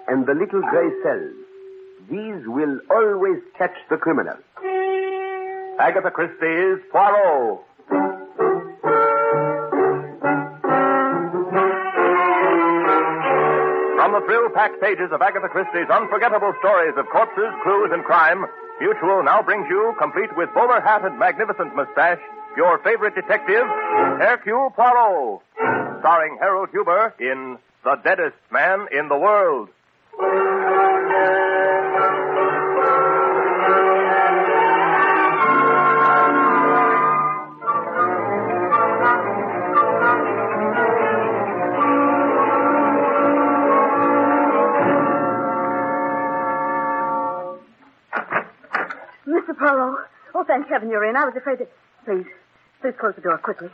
and the little gray cells. These will always catch the criminal. Agatha Christie's Poirot. From the thrill-packed pages of Agatha Christie's unforgettable stories of corpses, clues, and crime, Mutual now brings you, complete with bowler hat and magnificent mustache, your favorite detective, Hercule Poirot, starring Harold Huber in The Deadest Man in the World. Mr. Poirot. Oh, thank heaven you're in. I was afraid that... Please close the door quickly.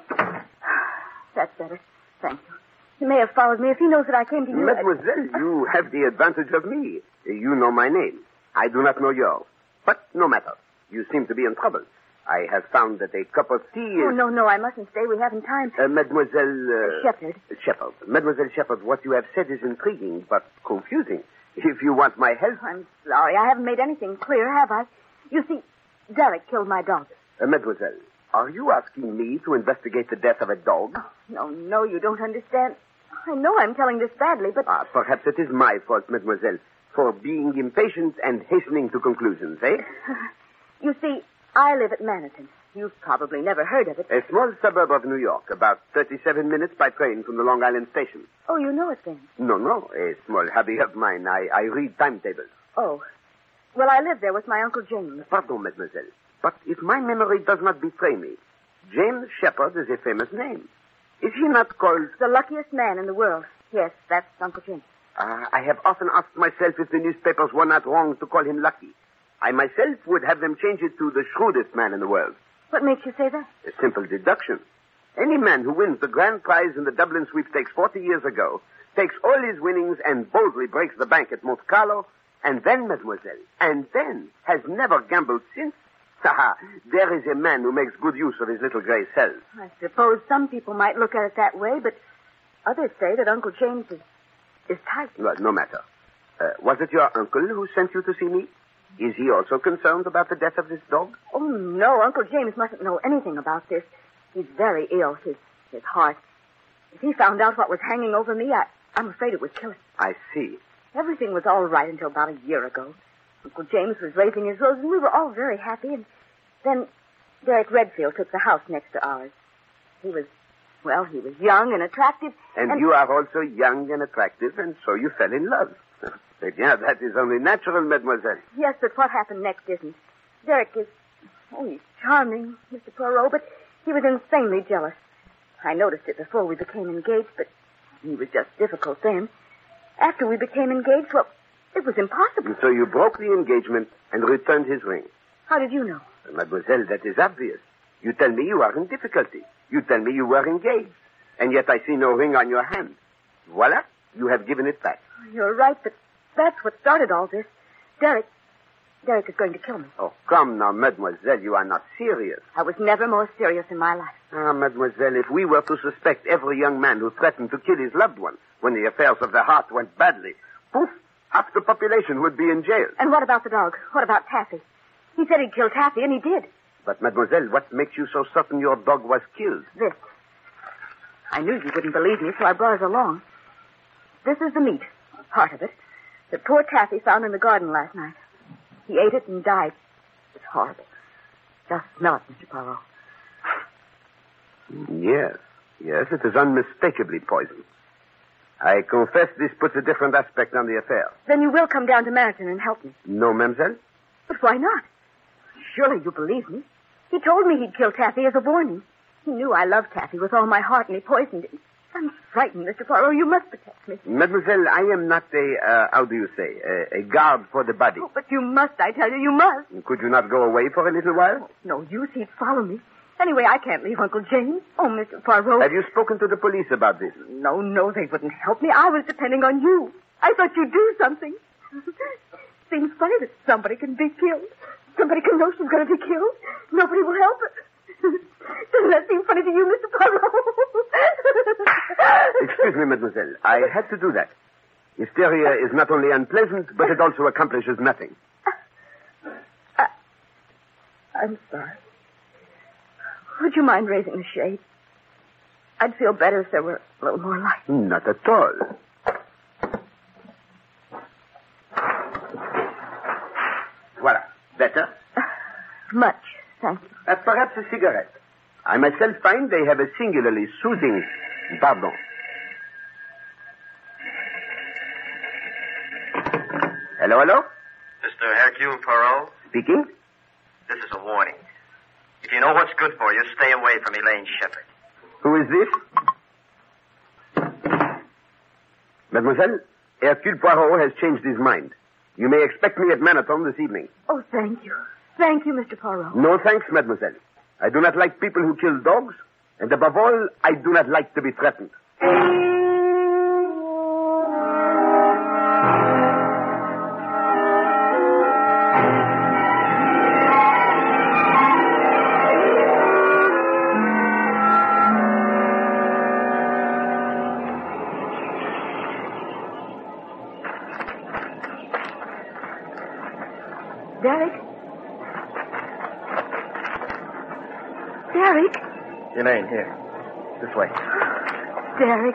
That's better. Thank you. He may have followed me. If he knows that I came to you... Mademoiselle, you have the advantage of me. You know my name. I do not know yours. But no matter. You seem to be in trouble. I have found that a cup of tea is... Oh, no, I mustn't stay. We haven't time. Mademoiselle... Shepherd. Mademoiselle Shepherd, what you have said is intriguing, but confusing. If you want my help... I'm sorry. I haven't made anything clear, have I? You see, Derek killed my dog. Mademoiselle, are you asking me to investigate the death of a dog? Oh, no, you don't understand. I know I'm telling this badly, but... Perhaps it is my fault, mademoiselle, for being impatient and hastening to conclusions, eh? You see, I live at Manhattan. You've probably never heard of it. A small suburb of New York, about 37 minutes by train from the Long Island station. Oh, you know it then? No, a small hobby of mine. I read timetables. Oh. Well, I live there with my Uncle James. Pardon, mademoiselle, but if my memory does not betray me, James Shepherd is a famous name. Is he not called... The luckiest man in the world. Yes, that's Uncle James. I have often asked myself if the newspapers were not wrong to call him lucky. I myself would have them change it to the shrewdest man in the world. What makes you say that? A simple deduction. Any man who wins the grand prize in the Dublin sweepstakes 40 years ago takes all his winnings and boldly breaks the bank at Monte Carlo, and then, mademoiselle, has never gambled since. There is a man who makes good use of his little gray cells. I suppose some people might look at it that way, but others say that Uncle James is tight. Well, no matter. Was it your uncle who sent you to see me? Is he also concerned about the death of this dog? Oh, no. Uncle James mustn't know anything about this. He's very ill, his heart. If he found out what was hanging over me, I'm afraid it would kill him. I see. Everything was all right until about a year ago. Uncle James was raising his rose, and we were all very happy. And then Derek Redfield took the house next to ours. He was young and attractive. And you are also young and attractive, and so you fell in love. But yeah, that is only natural, mademoiselle. Yes, but what happened next isn't. Derek is... Oh, he's charming, Mr. Poirot, but he was insanely jealous. I noticed it before we became engaged, but he was just difficult then. After we became engaged, well, it was impossible. And so you broke the engagement and returned his ring. How did you know? Mademoiselle, that is obvious. You tell me you are in difficulty. You tell me you were engaged. And yet I see no ring on your hand. Voila, you have given it back. You're right, but that's what started all this. Derek is going to kill me. Oh, come now, mademoiselle, you are not serious. I was never more serious in my life. Mademoiselle, if we were to suspect every young man who threatened to kill his loved one when the affairs of the heart went badly, poof, half the population would be in jail. And what about the dog? What about Taffy? He said he'd kill Taffy, and he did. But, mademoiselle, what makes you so certain your dog was killed? This. I knew you wouldn't believe me, so I brought it along. This is the meat, part of it, that poor Taffy found in the garden last night. He ate it and died. It's horrible. Just smell it, Mr. Poirot. Yes, it is unmistakably poison. I confess this puts a different aspect on the affair. Then you will come down to Meriton and help me. No, mademoiselle? But why not? Surely you believe me. He told me he'd kill Taffy as a warning. He knew I loved Taffy with all my heart, and he poisoned him. I'm frightened, Mr. Poirot. You must protect me. Mademoiselle, I am not a guard for the body. Oh, but you must, I tell you, you must. Could you not go away for a little while? No use. He'd follow me. Anyway, I can't leave Uncle James. Oh, Mr. Poirot. Have you spoken to the police about this? No, they wouldn't help me. I was depending on you. I thought you'd do something. Seems funny that somebody can be killed. Somebody can know she's going to be killed. Nobody will help her. Doesn't that seem funny to you, Mr. Poirot? Excuse me, mademoiselle. I had to do that. Hysteria is not only unpleasant, but it also accomplishes nothing. I'm sorry. Would you mind raising the shade? I'd feel better if there were a little more light. Not at all. Voilà. Better? Much, thank you. Perhaps a cigarette. I myself find they have a singularly soothing... Pardon. Hello, hello? Mr. Hercule Poirot? Speaking? This is a warning. If you know what's good for you, stay away from Elaine Shepherd. Who is this? Mademoiselle, Hercule Poirot has changed his mind. You may expect me at Manaton this evening. Oh, thank you. Thank you, Mr. Poirot. No thanks, mademoiselle. I do not like people who kill dogs, and above all, I do not like to be threatened. Derek? Derek? Elaine, here. This way. Derek.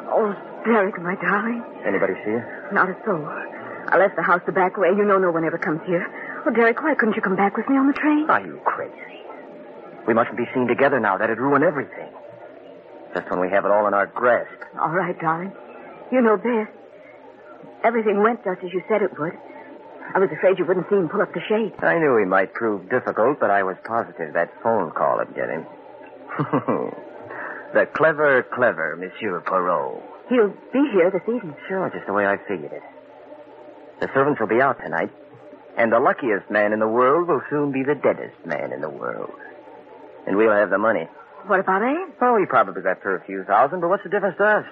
Oh, Derek, my darling. Anybody see you? Not a soul. I left the house the back way. You know no one ever comes here. Oh, Derek, why couldn't you come back with me on the train? Are you crazy? We mustn't be seen together now. That'd ruin everything. Just when we have it all in our grasp. All right, darling. You know best. Everything went just as you said it would. I was afraid you wouldn't see him pull up the shade. I knew he might prove difficult, but I was positive that phone call would get him. The clever Monsieur Poirot. He'll be here this evening. Sure, just the way I figured it. The servants will be out tonight, and the luckiest man in the world will soon be the deadest man in the world. And we'll have the money. What about Anne? Oh, he probably got for a few thousand, but what's the difference to us?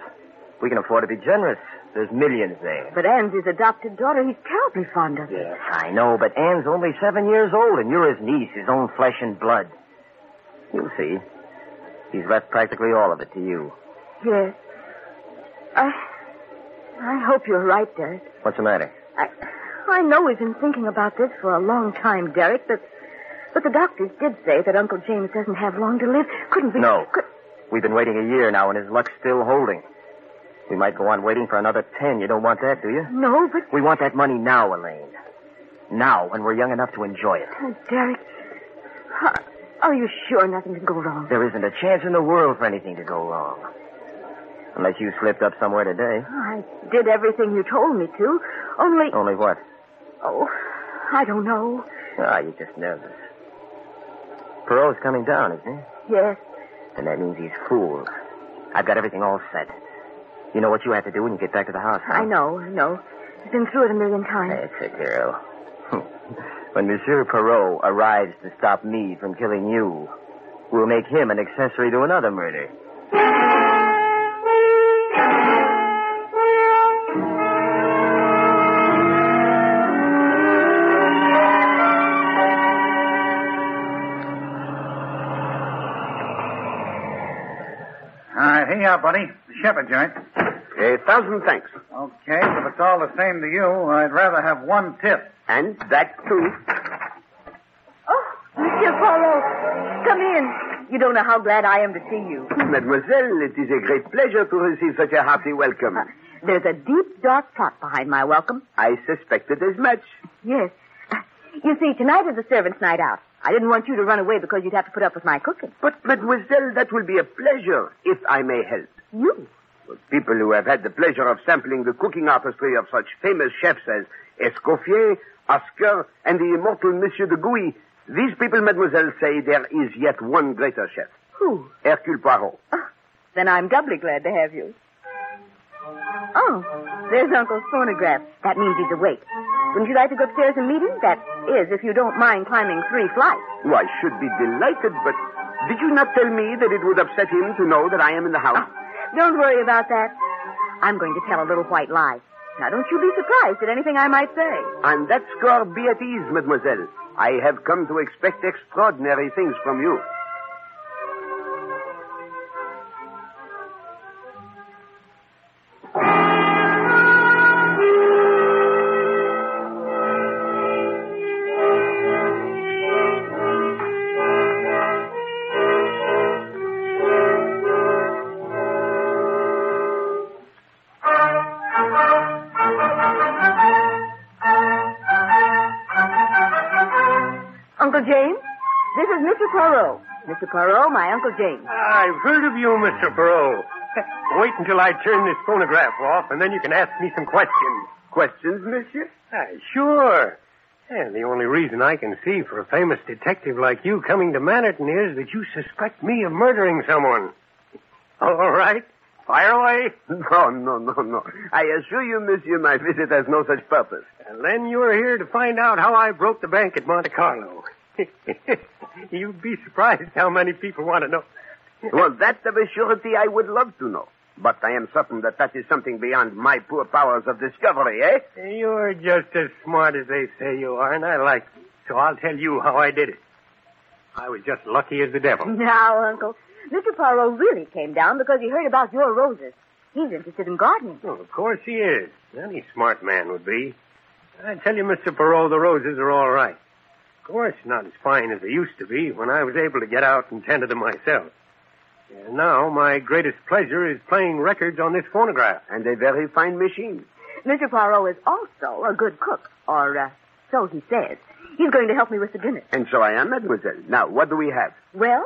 We can afford to be generous. There's millions there. But Anne's his adopted daughter. He's terribly fond of her. Yes, I know, but Anne's only 7 years old, and you're his niece, his own flesh and blood. You'll see. He's left practically all of it to you. Yes. I hope you're right, Derek. What's the matter? I know we've been thinking about this for a long time, Derek, but the doctors did say that Uncle James doesn't have long to live. Couldn't we... No. We've been waiting a year now, and his luck's still holding. We might go on waiting for another 10. You don't want that, do you? No, but... We want that money now, Elaine. Now, when we're young enough to enjoy it. Oh, Derek, are you sure nothing can go wrong? There isn't a chance in the world for anything to go wrong. Unless you slipped up somewhere today. I did everything you told me to, only... Only what? Oh, I don't know. You're just nervous. Poirot's coming down, isn't he? Yes. Then that means he's fooled. I've got everything all set. You know what you have to do when you get back to the house, huh? I know. I've been through it a million times. That's a girl. When Monsieur Poirot arrives to stop me from killing you, we'll make him an accessory to another murder. Here you are, buddy. The shepherd joint. 1,000 thanks. Okay, if it's all the same to you, I'd rather have one tip. And that, too. Oh, Monsieur Poirot, come in. You don't know how glad I am to see you. Mademoiselle, it is a great pleasure to receive such a hearty welcome. There's a deep, dark plot behind my welcome. I suspected as much. Yes. You see, tonight is the servants' night out. I didn't want you to run away because you'd have to put up with my cooking. But, mademoiselle, that will be a pleasure, if I may help. You? Well, people who have had the pleasure of sampling the cooking artistry of such famous chefs as Escoffier, Oscar, and the immortal Monsieur de Gouy, these people, mademoiselle, say there is yet one greater chef. Who? Hercule Poirot. Then I'm doubly glad to have you. Oh, there's Uncle's phonograph. That means he's awake. Wouldn't you like to go upstairs and meet him? That is, if you don't mind climbing 3 flights. Oh, I should be delighted, but did you not tell me that it would upset him to know that I am in the house? Oh, don't worry about that. I'm going to tell a little white lie. Now, don't you be surprised at anything I might say. On that score, be at ease, mademoiselle. I have come to expect extraordinary things from you. Poirot. Mr. Poirot, my Uncle James. I've heard of you, Mr. Poirot. Wait until I turn this phonograph off, and then you can ask me some questions. Questions, monsieur? Sure. And the only reason I can see for a famous detective like you coming to Manhattan is that you suspect me of murdering someone. All right. Fire away. No. I assure you, monsieur, my visit has no such purpose. And then you're here to find out how I broke the bank at Monte Carlo. You'd be surprised how many people want to know. Well, that of a surety I would love to know. But I am certain that is something beyond my poor powers of discovery, eh? You're just as smart as they say you are, and I like you. So I'll tell you how I did it. I was just lucky as the devil. Now, Uncle, Mr. Poirot really came down because he heard about your roses. He's interested in gardening. Oh, of course he is. Any smart man would be. I tell you, Mr. Poirot, the roses are all right. Of course, not as fine as they used to be when I was able to get out and tend to them myself. And now, my greatest pleasure is playing records on this phonograph. And a very fine machine. Mr. Poirot is also a good cook, or so he says. He's going to help me with the dinner. And so I am, mademoiselle. Now, what do we have? Well,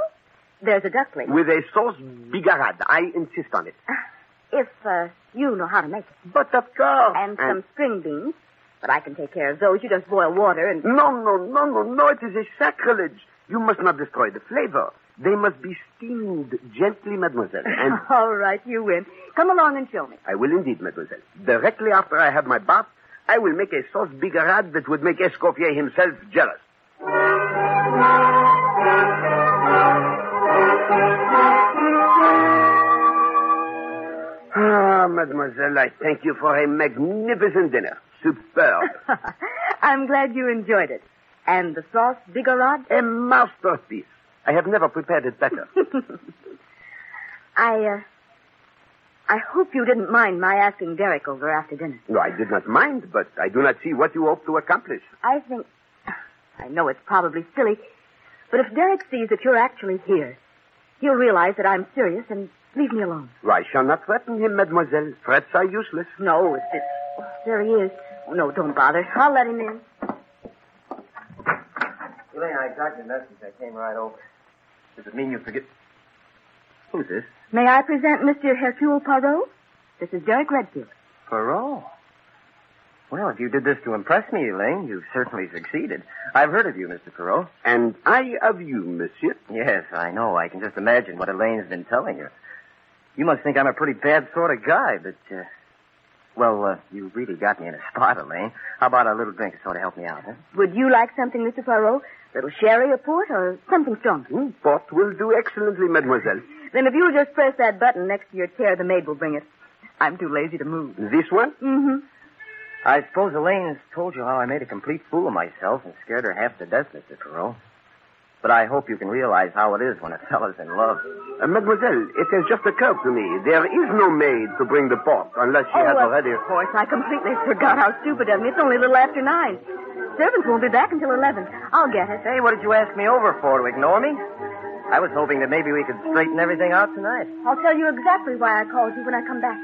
there's a duckling. With a sauce bigarade. I insist on it. If you know how to make it. But of course. And some string beans. But I can take care of those. You just boil water and... No. It is a sacrilege. You must not destroy the flavor. They must be steamed gently, mademoiselle. And all right, you win. Come along and show me. I will indeed, mademoiselle. Directly after I have my bath, I will make a sauce bigarade that would make Escoffier himself jealous. Ah, mademoiselle, I thank you for a magnificent dinner. Superb. I'm glad you enjoyed it. And the sauce bigarade? A masterpiece. I have never prepared it better. I hope you didn't mind my asking Derek over after dinner. No, I did not mind, but I do not see what you hope to accomplish. I know it's probably silly, but if Derek sees that you're actually here, he'll realize that I'm serious and leave me alone. Well, I shall not threaten him, mademoiselle. Threats are useless. No, there he is. Oh, no, don't bother. I'll let him in. Elaine, I got your message. I came right over. Does it mean you forget... Who's this? May I present Mr. Hercule Poirot? This is Derek Redfield. Poirot? Well, if you did this to impress me, Elaine, you've certainly succeeded. I've heard of you, Mr. Poirot. And I of you, monsieur. Yes, I know. I can just imagine what Elaine's been telling you. You must think I'm a pretty bad sort of guy, but, you really got me in a spot, Elaine. How about a little drink to sort of help me out, huh? Would you like something, Mr. Poirot? A little sherry or port or something strong? Port will do excellently, mademoiselle. Then if you'll just press that button next to your chair, the maid will bring it. I'm too lazy to move. This one? Mm-hmm. I suppose Elaine's told you how I made a complete fool of myself and scared her half to death, Mr. Poirot. But I hope you can realize how it is when a fella's in love. Mademoiselle, it has just occurred to me. There is no maid to bring the port unless she has already... Of course, I completely forgot how stupid of me. It's only a little after 9. Servants won't be back until 11. I'll get it. Hey, what did you ask me over for? To ignore me? I was hoping that maybe we could straighten everything out tonight. I'll tell you exactly why I called you when I come back.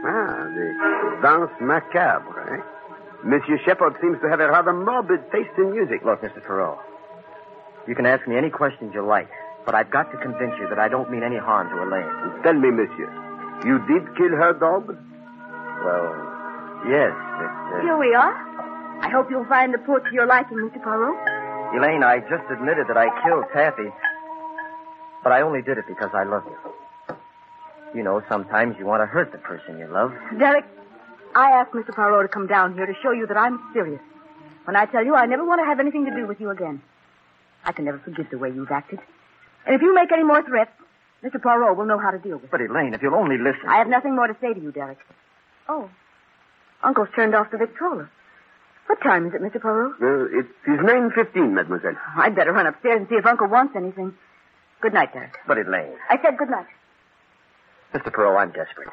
Ah, the danse macabre, eh? Monsieur Shepard seems to have a rather morbid taste in music. Look, Mr. Poirot, you can ask me any questions you like, but I've got to convince you that I don't mean any harm to Elaine. Tell me, monsieur, you did kill her dog? Well, yes, Here we are. I hope you'll find the port to your liking, Mr. Poirot. Elaine, I just admitted that I killed Taffy, but I only did it because I love you. You know, sometimes you want to hurt the person you love. Derek, I asked Mr. Poirot to come down here to show you that I'm serious. When I tell you I never want to have anything to do with you again. I can never forgive the way you've acted. And if you make any more threats, Mr. Poirot will know how to deal with it. But, Elaine, if you'll only listen... I have nothing more to say to you, Derek. Oh, Uncle's turned off the Victrola. What time is it, Mr. Poirot? It is 9:15, mademoiselle. I'd better run upstairs and see if Uncle wants anything. Good night, Derek. But, Elaine... I said good night. Mr. Poirot, I'm desperate.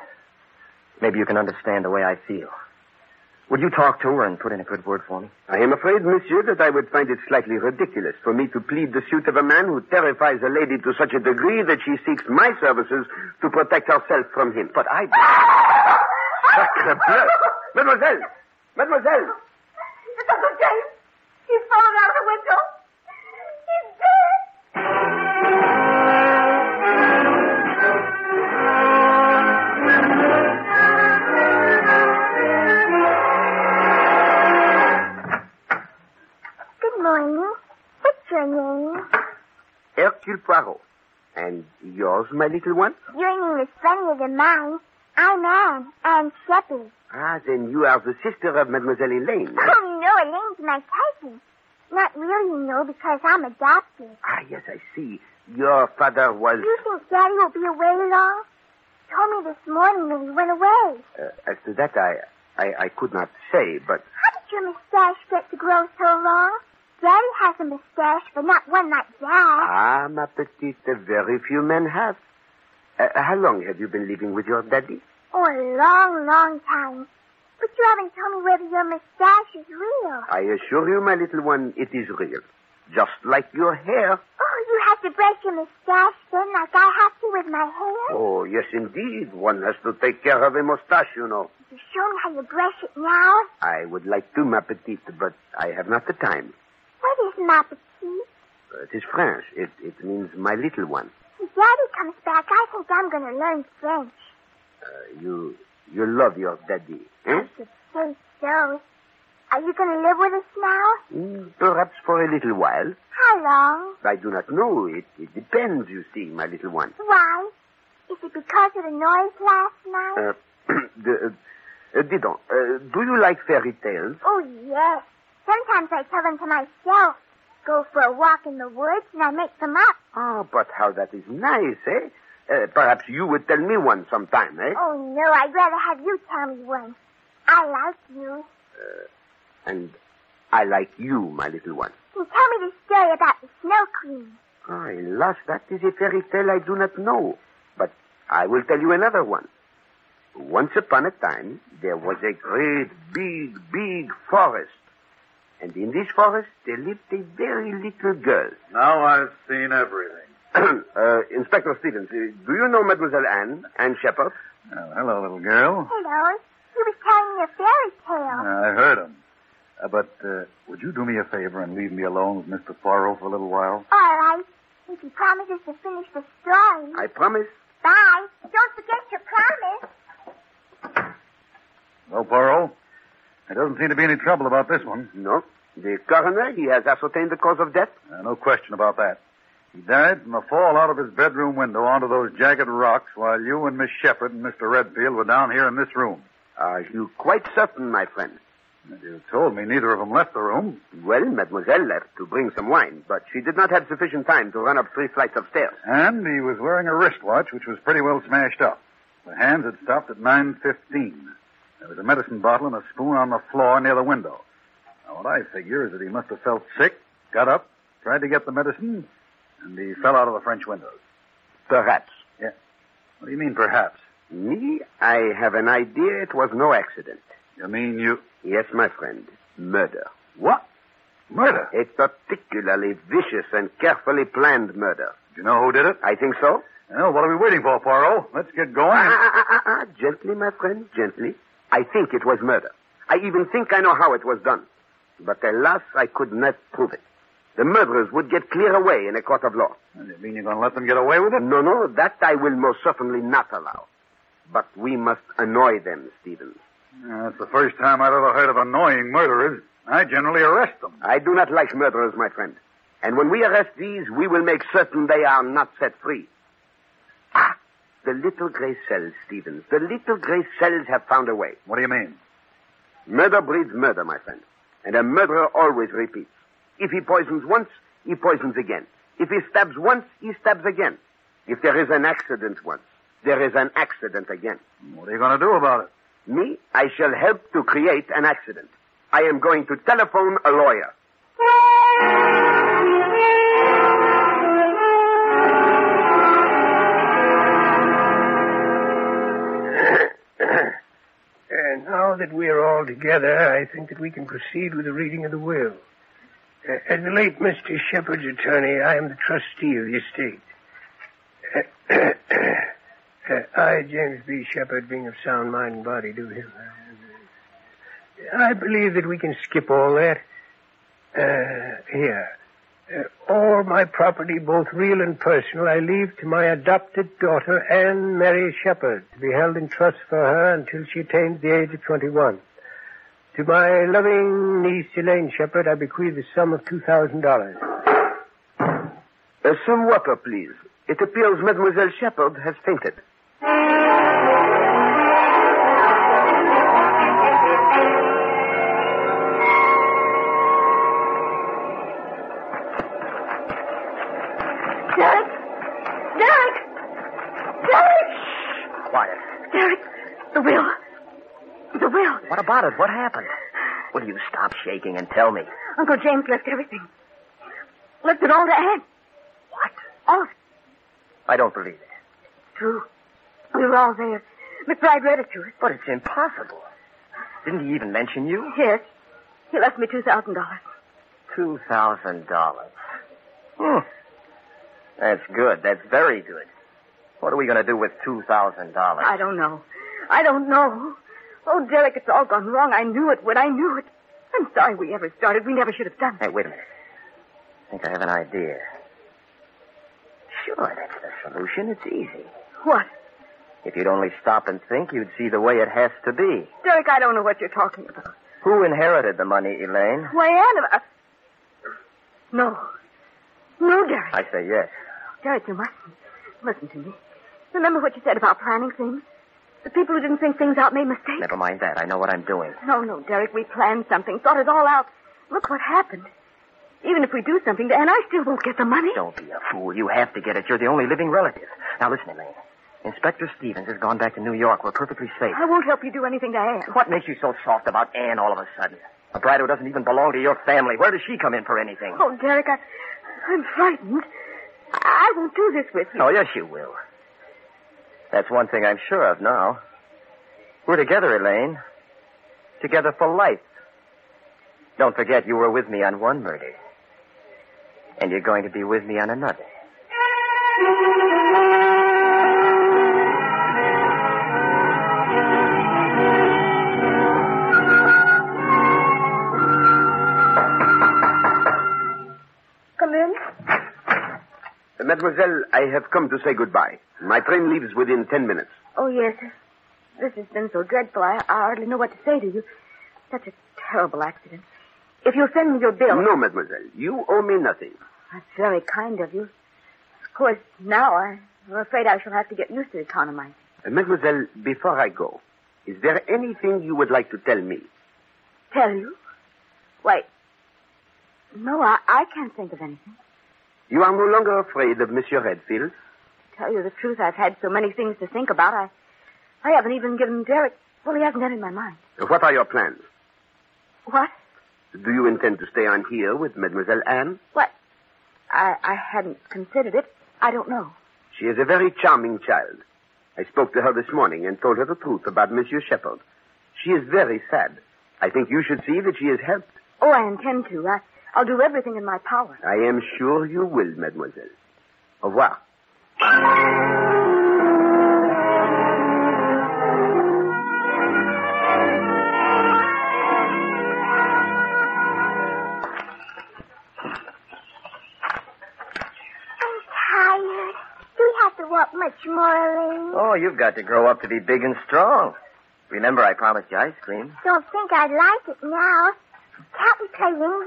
Maybe you can understand the way I feel. Would you talk to her and put in a good word for me? I am afraid, monsieur, that I would find it slightly ridiculous for me to plead the suit of a man who terrifies a lady to such a degree that she seeks my services to protect herself from him. But I... Sacre bleu! Mademoiselle! Mademoiselle! It's Uncle James. He's fallen out of the window. He's dead. yours, my little one? Your name is funnier than mine. I'm Anne Shepard. Ah, then you are the sister of Mademoiselle Elaine. Oh, no, Elaine's my cousin. Not really, because I'm adopted. Ah, yes, I see. Your father was... Do you think Daddy will be away long? He told me this morning when he went away. As to that, I could not say, but... How did your mustache get to grow so long? Daddy has a mustache, but not one like Dad. Ah, ma petite, very few men have. How long have you been living with your daddy? Oh, a long, long time. But you haven't told me whether your mustache is real. I assure you, my little one, it is real. Just like your hair. Oh, you have to brush your mustache then like I have to with my hair? Oh, yes, indeed. One has to take care of a mustache, you know. You show me how you brush it now? I would like to, ma petite, but I have not the time. What is ma petite? It is French. It means my little one. When Daddy comes back, I think I'm going to learn French. You love your daddy, eh? I should say so. Are you going to live with us now? Perhaps for a little while. How long? I do not know. It depends, you see, my little one. Why? Is it because of the noise last night? Dis donc, do you like fairy tales? Oh, yes. Sometimes I tell them to myself. Go for a walk in the woods and I make them up. Oh, but how that is nice, eh? Perhaps you would tell me one sometime, eh? Oh, no, I'd rather have you tell me one. I like you. And I like you, my little one. Can you tell me the story about the Snow Queen? Oh, alas, that is a fairy tale I do not know. But I will tell you another one. Once upon a time, there was a great, big forest. And in this forest, there lived a very little girl. Now I've seen everything. Inspector Stevens, do you know Mademoiselle Anne Shepard? Oh, hello, little girl. Hello. He was telling me a fairy tale. I heard him. But would you do me a favor and leave me alone with Mr. Poirot for a little while? All right. If he promises to finish the story. I promise. Bye. Don't forget your promise. Well, Poirot, there doesn't seem to be any trouble about this one. No. The coroner, he has ascertained the cause of death? No question about that. He died from a fall out of his bedroom window onto those jagged rocks while you and Miss Shepard and Mr. Redfield were down here in this room. Are you quite certain, my friend? You told me neither of them left the room. Well, Mademoiselle left to bring some wine, but she did not have sufficient time to run up 3 flights of stairs. And he was wearing a wristwatch, which was pretty well smashed up. The hands had stopped at 9:15. There was a medicine bottle and a spoon on the floor near the window. Now, what I figure is that he must have felt sick, got up, tried to get the medicine, and he fell out of the French windows. Perhaps. Yeah. What do you mean, perhaps? Me, I have an idea it was no accident. You mean you... Yes, my friend. Murder. What? Murder? A particularly vicious and carefully planned murder. Do you know who did it? I think so. Well, what are we waiting for, Poirot? Let's get going. Gently, my friend, gently. I think it was murder. I even think I know how it was done. But alas, I could not prove it. The murderers would get clear away in a court of law. You mean you're going to let them get away with it? No, that I will most certainly not allow. But we must annoy them, Stevens. That's the first time I've ever heard of annoying murderers. I generally arrest them. I do not like murderers, my friend. And when we arrest these, we will make certain they are not set free. Ah, the little gray cells, Stevens. The little gray cells have found a way. What do you mean? Murder breeds murder, my friend. And a murderer always repeats. If he poisons once, he poisons again. If he stabs once, he stabs again. If there is an accident once, there is an accident again. What are you going to do about it? Me, I shall help to create an accident. I am going to telephone a lawyer. And now that we are all together, I think that we can proceed with the reading of the will. As the late Mr. Shepard's attorney, I am the trustee of the estate. I, James B. Shepard, being of sound mind and body, do him. I believe that we can skip all that. Here. All my property, both real and personal, I leave to my adopted daughter, Anne Mary Shepard, to be held in trust for her until she attains the age of 21. To my loving niece, Elaine Shepard, I bequeath the sum of $2,000. Some water, please. It appears Mademoiselle Shepherd has fainted. Derek! Derek! Derek! Quiet. Derek, the will. The will. What about it? What happened? Will you stop shaking and tell me? Uncle James left everything. Left it all to Anne. What? All of it. I don't believe it. True. We were all there. McBride read it to us. But it's impossible. Didn't he even mention you? Yes. He left me $2,000. $2,000. That's good. That's very good. What are we going to do with $2,000? I don't know. Oh, Derek, it's all gone wrong. I knew it when I knew it. I'm sorry we ever started. We never should have done it. Hey, wait a minute. I think I have an idea. Sure, that's the solution. It's easy. What? If you'd only stop and think, you'd see the way it has to be. Derek, I don't know what you're talking about. Who inherited the money, Elaine? Why, Anne... No. No, Derek. I say yes. Derek, you mustn't. Listen to me. Remember what you said about planning things? The people who didn't think things out made mistakes? Never mind that. I know what I'm doing. No, Derek, we planned something, thought it all out. Look what happened. Even if we do something to Anne, I still won't get the money. Don't be a fool. You have to get it. You're the only living relative. Now, listen, Elaine. Inspector Stevens has gone back to New York. We're perfectly safe. I won't help you do anything to Anne. What makes you so soft about Anne all of a sudden? A bride who doesn't even belong to your family. Where does she come in for anything? Oh, Derek, I'm frightened. I won't do this with you. Oh, yes, you will. That's one thing I'm sure of now. We're together, Elaine. Together for life. Don't forget you were with me on one murder. And you're going to be with me on another. Come in. Mademoiselle, I have come to say goodbye. My train leaves within 10 minutes. Oh, yes. This has been so dreadful. I hardly know what to say to you. Such a terrible accident. If you'll send me your bill... No, mademoiselle. You owe me nothing. That's very kind of you. Of course, now I'm afraid I shall have to get used to economizing. Mademoiselle, before I go, is there anything you would like to tell me? Tell you? Why, no, I can't think of anything. You are no longer afraid of Monsieur Redfield? To tell you the truth, I've had so many things to think about. I haven't even given Derek... Well, he hasn't entered my mind. What are your plans? What? Do you intend to stay on here with Mademoiselle Anne? What? I hadn't considered it. I don't know. She is a very charming child. I spoke to her this morning and told her the truth about Monsieur Shepherd. She is very sad. I think you should see that she is helped. Oh, I intend to. I'll do everything in my power. I am sure you will, mademoiselle. Au revoir. Walk much more, Elaine. Oh, you've got to grow up to be big and strong. Remember, I promised you ice cream. Don't think I'd like it now. Can't we play Indian?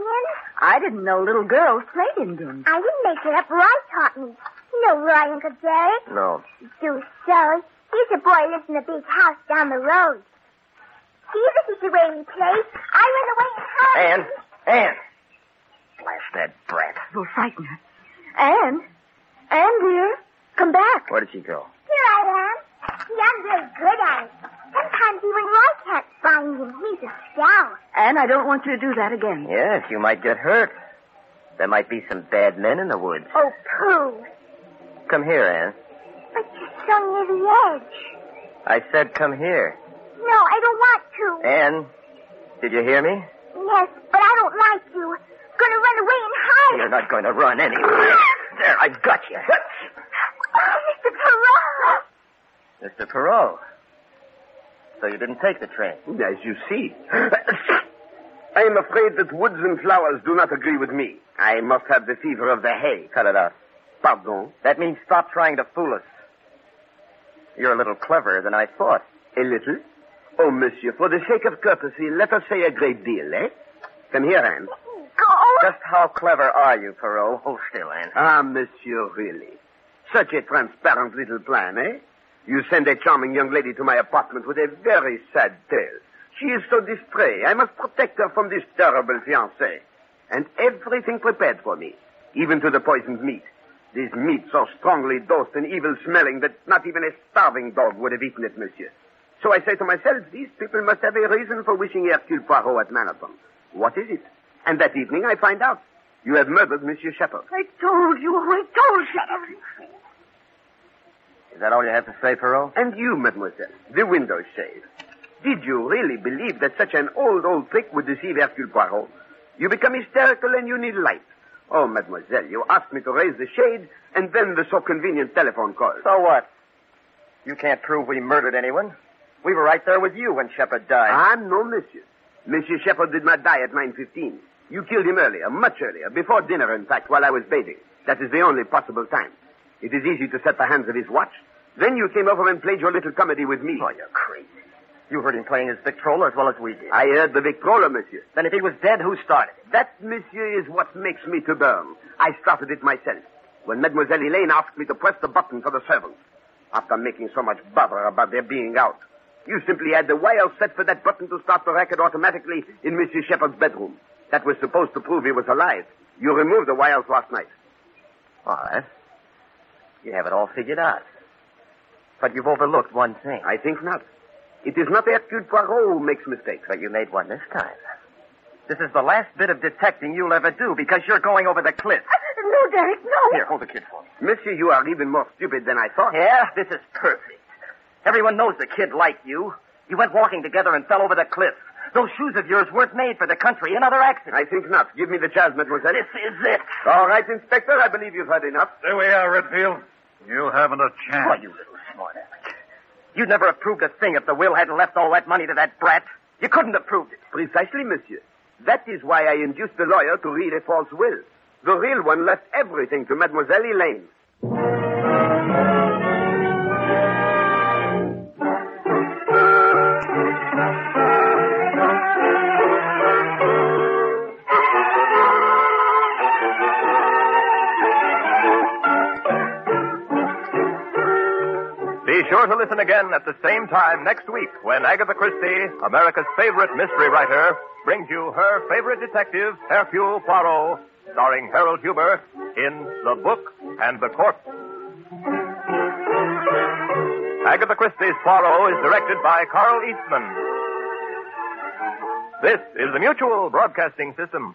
I didn't know little girls played Indian. I didn't make it up. Roy taught me. You know Roy, Uncle Derek? No. Do so. He's a boy who lives in a big house down the road. See, this is the way we play. I run away and hide. Anne! Blast that brat. You'll frighten her. Anne, dear. Come back. Where did she go? Here I am. See, I'm very good at it. Sometimes even Roy can't find him. He's a scout. Anne, I don't want you to do that again. Yes, you might get hurt. There might be some bad men in the woods. Oh, pooh. Come here, Anne. But you're so near the edge. I said come here. No, I don't want to. Anne, did you hear me? Yes, but I don't like to. Gonna run away and hide. You're not going to run anywhere. There, I got you. Oh, Mr. Poirot. Mr. Poirot. So you didn't take the train? As you see. I am afraid that woods and flowers do not agree with me. I must have the fever of the hay. Cut it out. Pardon? That means stop trying to fool us. You're a little cleverer than I thought. A little? Oh, monsieur, for the sake of courtesy, let us say a great deal, eh? Come here, Anne. Go. Just how clever are you, Poirot? Hold still, Anne. Ah, monsieur, really. Such a transparent little plan, eh? You send a charming young lady to my apartment with a very sad tale. She is so distressed. I must protect her from this terrible fiancé. And everything prepared for me, even to the poisoned meat. This meat so strongly dosed and evil-smelling that not even a starving dog would have eaten it, monsieur. So I say to myself, these people must have a reason for wishing Hercule Poirot at Manhattan. What is it? And that evening I find out. You have murdered Monsieur Shepard. I told you. Shut up, you fool. Is that all you have to say, Poirot? And you, mademoiselle, the window shade. Did you really believe that such an old trick would deceive Hercule Poirot? You become hysterical and you need light. Oh, mademoiselle, you asked me to raise the shade, and then the so convenient telephone call. So what? You can't prove we murdered anyone. We were right there with you when Shepard died. Ah, no, monsieur. Monsieur Shepard did not die at 9:15. You killed him earlier, much earlier, before dinner, in fact, while I was bathing. That is the only possible time. It is easy to set the hands of his watch. Then you came over and played your little comedy with me. Oh, you're crazy. You heard him playing his Victrola as well as we did. I heard the Victrola, monsieur. Then if he was dead, who started it? That, monsieur, is what makes me to burn. I started it myself. When Mademoiselle Elaine asked me to press the button for the servants. After making so much bother about their being out. You simply had the wire set for that button to start the racket automatically in Monsieur Shepard's bedroom. That was supposed to prove he was alive. You removed the wires last night. All right. You have it all figured out. But you've overlooked one thing. I think not. It is not Hercule Poirot who makes mistakes. But you made one this time. This is the last bit of detecting you'll ever do because you're going over the cliff. No, Derek, no. Here, hold the kid for me. Monsieur, you are even more stupid than I thought. Yeah, this is perfect. Everyone knows the kid liked you. You went walking together and fell over the cliff. Those shoes of yours weren't made for the country. Another accident. I think not. Give me the child, mademoiselle. This is it. All right, Inspector. I believe you've heard enough. There we are, Redfield. You haven't a chance. Oh, you little smart aleck. You'd never have proved a thing if the will hadn't left all that money to that brat. You couldn't have proved it. Precisely, monsieur. That is why I induced the lawyer to read a false will. The real one left everything to Mademoiselle Elaine. Be sure to listen again at the same time next week when Agatha Christie, America's favorite mystery writer, brings you her favorite detective, Hercule Poirot, starring Harold Huber in The Book and the Corpse. Agatha Christie's Poirot is directed by Carl Eastman. This is the Mutual Broadcasting System.